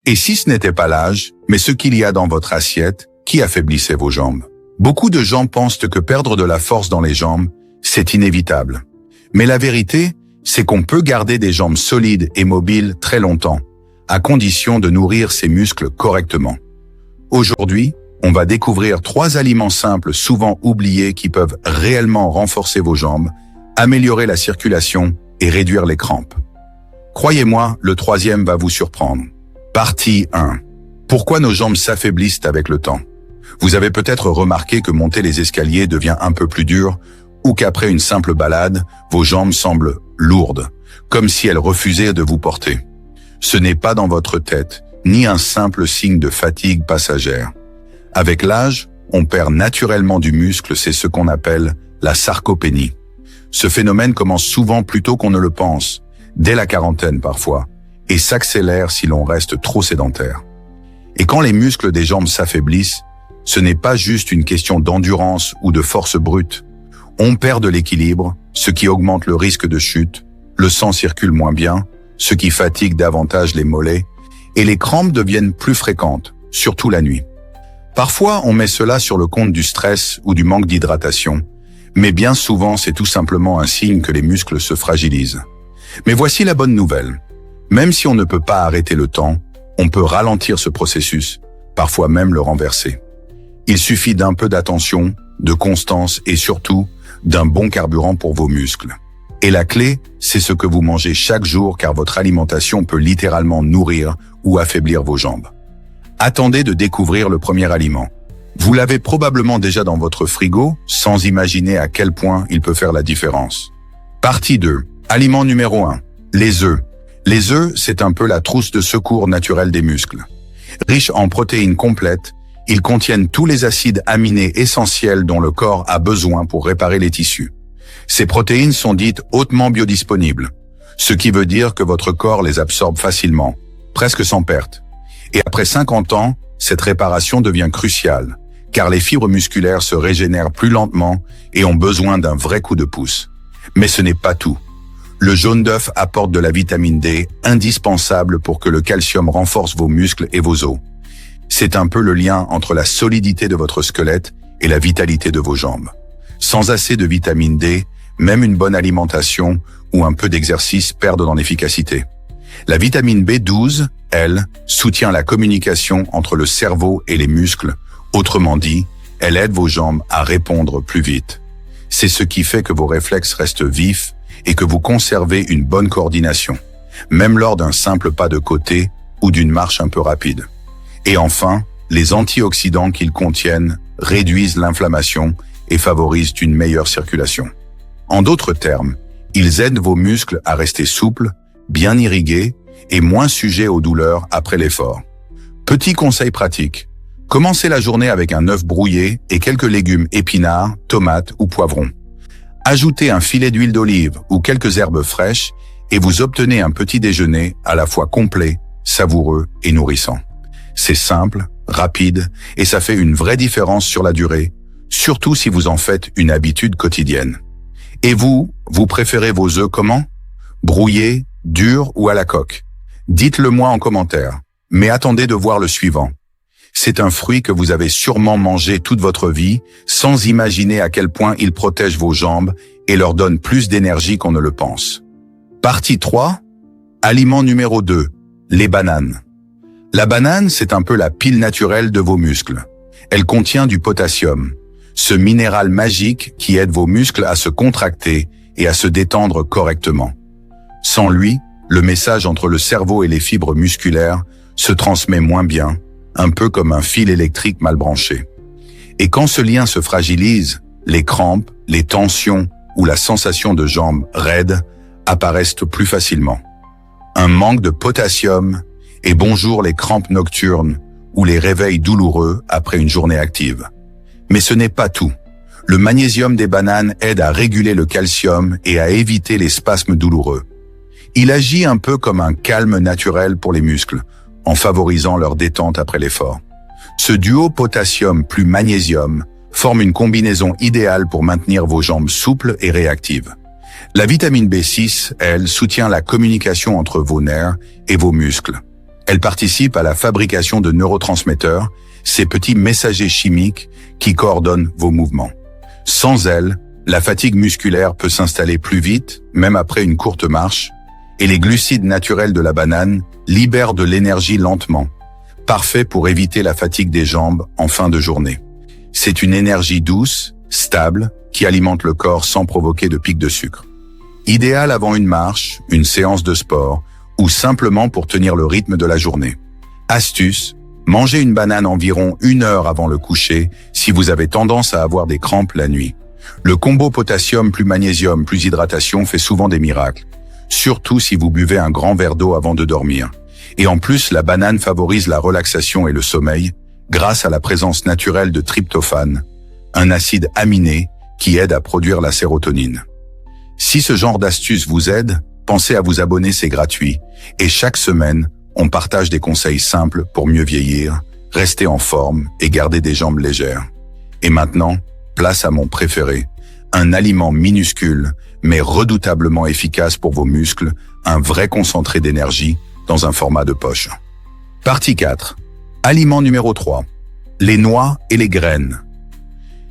Et si ce n'était pas l'âge, mais ce qu'il y a dans votre assiette, qui affaiblissait vos jambes? Beaucoup de gens pensent que perdre de la force dans les jambes, c'est inévitable. Mais la vérité, c'est qu'on peut garder des jambes solides et mobiles très longtemps, à condition de nourrir ses muscles correctement. Aujourd'hui, on va découvrir 3 aliments simples souvent oubliés qui peuvent réellement renforcer vos jambes, améliorer la circulation et réduire les crampes. Croyez-moi, le 3e va vous surprendre. Partie 1. Pourquoi nos jambes s'affaiblissent avec le temps? Vous avez peut-être remarqué que monter les escaliers devient un peu plus dur ou qu'après une simple balade, vos jambes semblent lourdes, comme si elles refusaient de vous porter. Ce n'est pas dans votre tête, ni un simple signe de fatigue passagère. Avec l'âge, on perd naturellement du muscle, c'est ce qu'on appelle la sarcopénie. Ce phénomène commence souvent plus tôt qu'on ne le pense, dès la quarantaine parfois, et s'accélère si l'on reste trop sédentaire. Et quand les muscles des jambes s'affaiblissent, ce n'est pas juste une question d'endurance ou de force brute. On perd de l'équilibre, ce qui augmente le risque de chute, le sang circule moins bien, ce qui fatigue davantage les mollets, et les crampes deviennent plus fréquentes, surtout la nuit. Parfois, on met cela sur le compte du stress ou du manque d'hydratation, mais bien souvent, c'est tout simplement un signe que les muscles se fragilisent. Mais voici la bonne nouvelle. Même si on ne peut pas arrêter le temps, on peut ralentir ce processus, parfois même le renverser. Il suffit d'un peu d'attention, de constance et surtout d'un bon carburant pour vos muscles. Et la clé, c'est ce que vous mangez chaque jour car votre alimentation peut littéralement nourrir ou affaiblir vos jambes. Attendez de découvrir le premier aliment. Vous l'avez probablement déjà dans votre frigo, sans imaginer à quel point il peut faire la différence. Partie 2. Aliment numéro 1. Les œufs. Les œufs, c'est un peu la trousse de secours naturelle des muscles. Riches en protéines complètes, ils contiennent tous les acides aminés essentiels dont le corps a besoin pour réparer les tissus. Ces protéines sont dites hautement biodisponibles, ce qui veut dire que votre corps les absorbe facilement, presque sans perte. Et après 50 ans, cette réparation devient cruciale, car les fibres musculaires se régénèrent plus lentement et ont besoin d'un vrai coup de pouce. Mais ce n'est pas tout. Le jaune d'œuf apporte de la vitamine D, indispensable pour que le calcium renforce vos muscles et vos os. C'est un peu le lien entre la solidité de votre squelette et la vitalité de vos jambes. Sans assez de vitamine D, même une bonne alimentation ou un peu d'exercice perdent en efficacité. La vitamine B12, elle, soutient la communication entre le cerveau et les muscles. Autrement dit, elle aide vos jambes à répondre plus vite. C'est ce qui fait que vos réflexes restent vifs et que vous conservez une bonne coordination, même lors d'un simple pas de côté ou d'une marche un peu rapide. Et enfin, les antioxydants qu'ils contiennent réduisent l'inflammation et favorisent une meilleure circulation. En d'autres termes, ils aident vos muscles à rester souples, bien irrigués et moins sujets aux douleurs après l'effort. Petit conseil pratique. Commencez la journée avec un œuf brouillé et quelques légumes épinards, tomates ou poivrons. Ajoutez un filet d'huile d'olive ou quelques herbes fraîches et vous obtenez un petit déjeuner à la fois complet, savoureux et nourrissant. C'est simple, rapide et ça fait une vraie différence sur la durée, surtout si vous en faites une habitude quotidienne. Et vous préférez vos œufs comment? Brouillés, durs ou à la coque? Dites-le moi en commentaire, mais attendez de voir le suivant. C'est un fruit que vous avez sûrement mangé toute votre vie, sans imaginer à quel point il protège vos jambes et leur donne plus d'énergie qu'on ne le pense. Partie 3. Aliment numéro 2. Les bananes. La banane, c'est un peu la pile naturelle de vos muscles. Elle contient du potassium, ce minéral magique qui aide vos muscles à se contracter et à se détendre correctement. Sans lui, le message entre le cerveau et les fibres musculaires se transmet moins bien, un peu comme un fil électrique mal branché. Et quand ce lien se fragilise, les crampes, les tensions ou la sensation de jambes raides apparaissent plus facilement. Un manque de potassium et bonjour les crampes nocturnes ou les réveils douloureux après une journée active. Mais ce n'est pas tout. Le magnésium des bananes aide à réguler le calcium et à éviter les spasmes douloureux. Il agit un peu comme un calme naturel pour les muscles, en favorisant leur détente après l'effort. Ce duo potassium plus magnésium forme une combinaison idéale pour maintenir vos jambes souples et réactives. La vitamine B6, elle, soutient la communication entre vos nerfs et vos muscles. Elles participent à la fabrication de neurotransmetteurs, ces petits messagers chimiques qui coordonnent vos mouvements. Sans elles, la fatigue musculaire peut s'installer plus vite, même après une courte marche, et les glucides naturels de la banane libèrent de l'énergie lentement, parfait pour éviter la fatigue des jambes en fin de journée. C'est une énergie douce, stable, qui alimente le corps sans provoquer de pic de sucre. Idéal avant une marche, une séance de sport, ou simplement pour tenir le rythme de la journée. Astuce, mangez une banane environ 1 heure avant le coucher si vous avez tendance à avoir des crampes la nuit. Le combo potassium plus magnésium plus hydratation fait souvent des miracles, surtout si vous buvez un grand verre d'eau avant de dormir. Et en plus, la banane favorise la relaxation et le sommeil grâce à la présence naturelle de tryptophane, un acide aminé qui aide à produire la sérotonine. Si ce genre d'astuce vous aide, pensez à vous abonner, c'est gratuit. Et chaque semaine, on partage des conseils simples pour mieux vieillir, rester en forme et garder des jambes légères. Et maintenant, place à mon préféré, un aliment minuscule mais redoutablement efficace pour vos muscles, un vrai concentré d'énergie dans un format de poche. Partie 4. Aliment numéro 3. Les noix et les graines.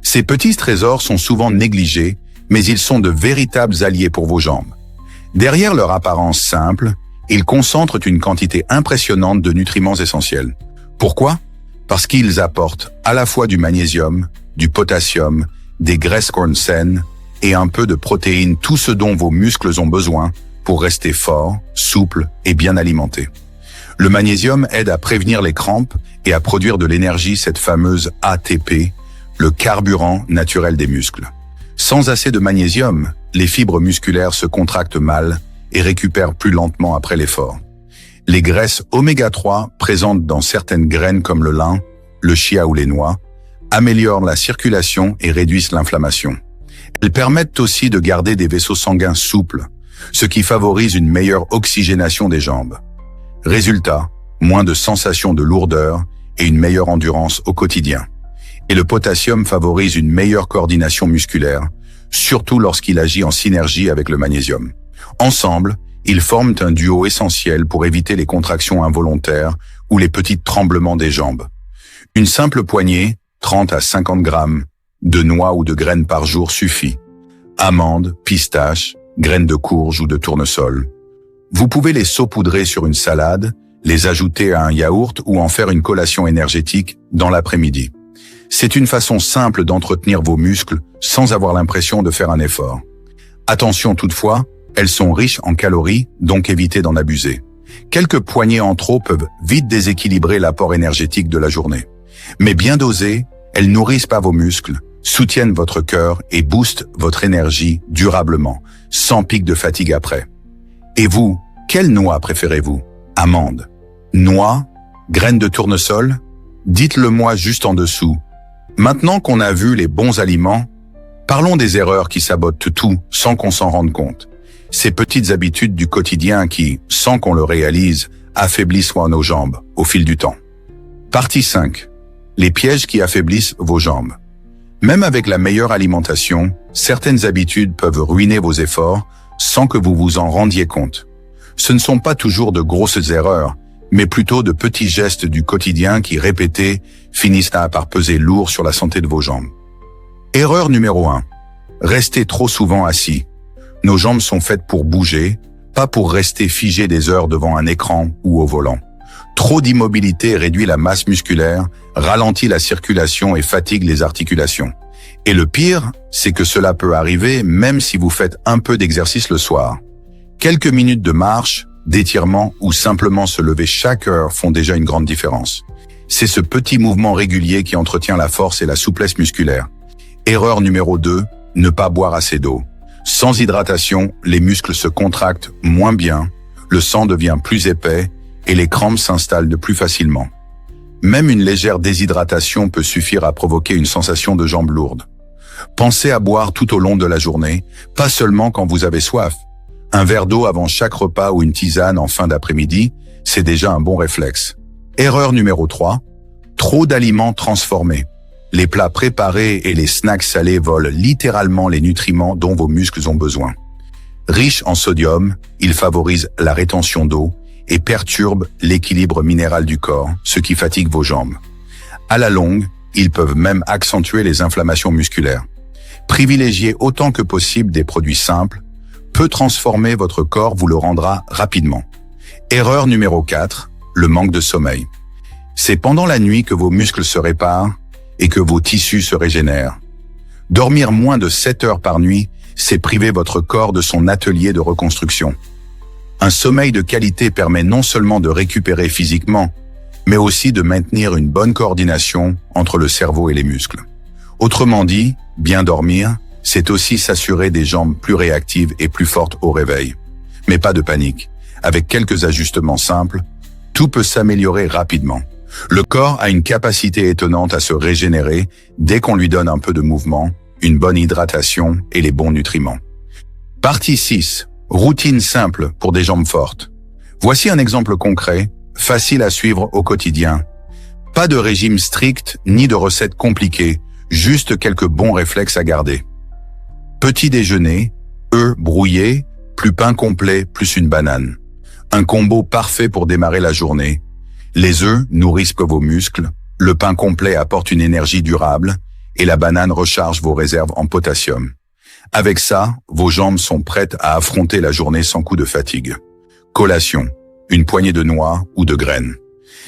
Ces petits trésors sont souvent négligés, mais ils sont de véritables alliés pour vos jambes. Derrière leur apparence simple, ils concentrent une quantité impressionnante de nutriments essentiels. Pourquoi? Parce qu'ils apportent à la fois du magnésium, du potassium, des graisses cornes saines et un peu de protéines, tout ce dont vos muscles ont besoin pour rester forts, souples et bien alimentés. Le magnésium aide à prévenir les crampes et à produire de l'énergie, cette fameuse ATP, le carburant naturel des muscles. Sans assez de magnésium, les fibres musculaires se contractent mal et récupèrent plus lentement après l'effort. Les graisses oméga 3 présentes dans certaines graines comme le lin, le chia ou les noix améliorent la circulation et réduisent l'inflammation. Elles permettent aussi de garder des vaisseaux sanguins souples, ce qui favorise une meilleure oxygénation des jambes. Résultat, moins de sensation de lourdeur et une meilleure endurance au quotidien. Et le potassium favorise une meilleure coordination musculaire, surtout lorsqu'il agit en synergie avec le magnésium. Ensemble, ils forment un duo essentiel pour éviter les contractions involontaires ou les petits tremblements des jambes. Une simple poignée, 30 à 50 grammes, de noix ou de graines par jour suffit. Amandes, pistaches, graines de courge ou de tournesol. Vous pouvez les saupoudrer sur une salade, les ajouter à un yaourt ou en faire une collation énergétique dans l'après-midi. C'est une façon simple d'entretenir vos muscles sans avoir l'impression de faire un effort. Attention toutefois, elles sont riches en calories, donc évitez d'en abuser. Quelques poignées en trop peuvent vite déséquilibrer l'apport énergétique de la journée. Mais bien dosées, elles nourrissent pas vos muscles, soutiennent votre cœur et boostent votre énergie durablement, sans pic de fatigue après. Et vous, quelle noix préférez-vous? Amandes, noix, graines de tournesol? Dites-le moi juste en dessous. Maintenant qu'on a vu les bons aliments, parlons des erreurs qui sabotent tout sans qu'on s'en rende compte. Ces petites habitudes du quotidien qui, sans qu'on le réalise, affaiblissent nos jambes au fil du temps. Partie 5. Les pièges qui affaiblissent vos jambes. Même avec la meilleure alimentation, certaines habitudes peuvent ruiner vos efforts sans que vous vous en rendiez compte. Ce ne sont pas toujours de grosses erreurs, mais plutôt de petits gestes du quotidien qui, répétés, finissent par peser lourd sur la santé de vos jambes. Erreur numéro 1. Restez trop souvent assis. Nos jambes sont faites pour bouger, pas pour rester figées des heures devant un écran ou au volant. Trop d'immobilité réduit la masse musculaire, ralentit la circulation et fatigue les articulations. Et le pire, c'est que cela peut arriver même si vous faites un peu d'exercice le soir. Quelques minutes de marche, d'étirement ou simplement se lever chaque heure font déjà une grande différence. C'est ce petit mouvement régulier qui entretient la force et la souplesse musculaire. Erreur numéro 2, ne pas boire assez d'eau. Sans hydratation, les muscles se contractent moins bien, le sang devient plus épais et les crampes s'installent de plus facilement. Même une légère déshydratation peut suffire à provoquer une sensation de jambes lourdes. Pensez à boire tout au long de la journée, pas seulement quand vous avez soif. Un verre d'eau avant chaque repas ou une tisane en fin d'après-midi, c'est déjà un bon réflexe. Erreur numéro 3, trop d'aliments transformés. Les plats préparés et les snacks salés volent littéralement les nutriments dont vos muscles ont besoin. Riches en sodium, ils favorisent la rétention d'eau et perturbent l'équilibre minéral du corps, ce qui fatigue vos jambes. À la longue, ils peuvent même accentuer les inflammations musculaires. Privilégier autant que possible des produits simples peut transformer votre corps, vous le rendra rapidement. Erreur numéro 4, le manque de sommeil. C'est pendant la nuit que vos muscles se réparent et que vos tissus se régénèrent. Dormir moins de 7 heures par nuit, c'est priver votre corps de son atelier de reconstruction. Un sommeil de qualité permet non seulement de récupérer physiquement, mais aussi de maintenir une bonne coordination entre le cerveau et les muscles. Autrement dit, bien dormir, c'est aussi s'assurer des jambes plus réactives et plus fortes au réveil. Mais pas de panique. Avec quelques ajustements simples, tout peut s'améliorer rapidement. Le corps a une capacité étonnante à se régénérer dès qu'on lui donne un peu de mouvement, une bonne hydratation et les bons nutriments. Partie 6. Routine simple pour des jambes fortes. Voici un exemple concret, facile à suivre au quotidien. Pas de régime strict ni de recettes compliquées, juste quelques bons réflexes à garder. Petit déjeuner, œufs brouillés, plus pain complet, plus une banane. Un combo parfait pour démarrer la journée. Les œufs nourrissent vos muscles, le pain complet apporte une énergie durable et la banane recharge vos réserves en potassium. Avec ça, vos jambes sont prêtes à affronter la journée sans coup de fatigue. Collation, une poignée de noix ou de graines.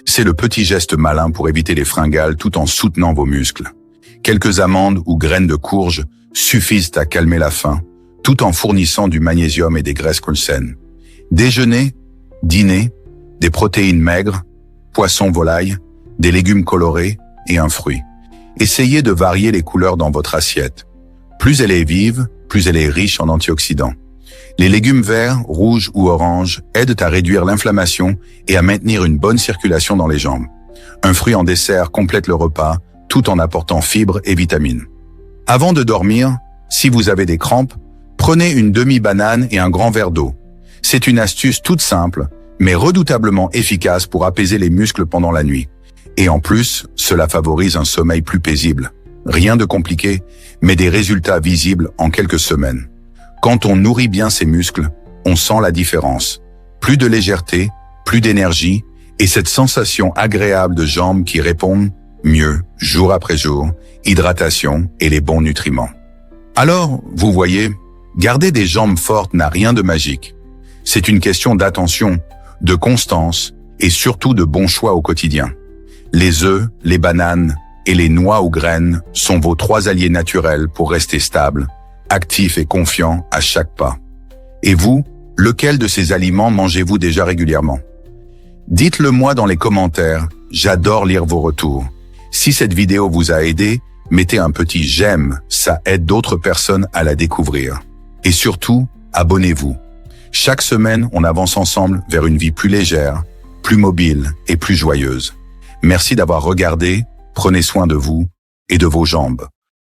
C'est le petit geste malin pour éviter les fringales tout en soutenant vos muscles. Quelques amandes ou graines de courge suffisent à calmer la faim, tout en fournissant du magnésium et des graisses saines. Déjeuner, dîner, des protéines maigres, poisson, volaille, des légumes colorés et un fruit. Essayez de varier les couleurs dans votre assiette. Plus elle est vive, plus elle est riche en antioxydants. Les légumes verts, rouges ou oranges aident à réduire l'inflammation et à maintenir une bonne circulation dans les jambes. Un fruit en dessert complète le repas, tout en apportant fibres et vitamines. Avant de dormir, si vous avez des crampes, prenez une demi-banane et un grand verre d'eau. C'est une astuce toute simple, mais redoutablement efficace pour apaiser les muscles pendant la nuit. Et en plus, cela favorise un sommeil plus paisible. Rien de compliqué, mais des résultats visibles en quelques semaines. Quand on nourrit bien ses muscles, on sent la différence. Plus de légèreté, plus d'énergie, et cette sensation agréable de jambes qui répondent mieux, jour après jour, hydratation et les bons nutriments. Alors, vous voyez, garder des jambes fortes n'a rien de magique. C'est une question d'attention, de constance et surtout de bons choix au quotidien. Les œufs, les bananes et les noix ou graines sont vos 3 alliés naturels pour rester stable, actif et confiant à chaque pas. Et vous, lequel de ces aliments mangez-vous déjà régulièrement? Dites-le moi dans les commentaires, j'adore lire vos retours. Si cette vidéo vous a aidé, mettez un petit j'aime, ça aide d'autres personnes à la découvrir. Et surtout, abonnez-vous. Chaque semaine, on avance ensemble vers une vie plus légère, plus mobile et plus joyeuse. Merci d'avoir regardé, prenez soin de vous et de vos jambes.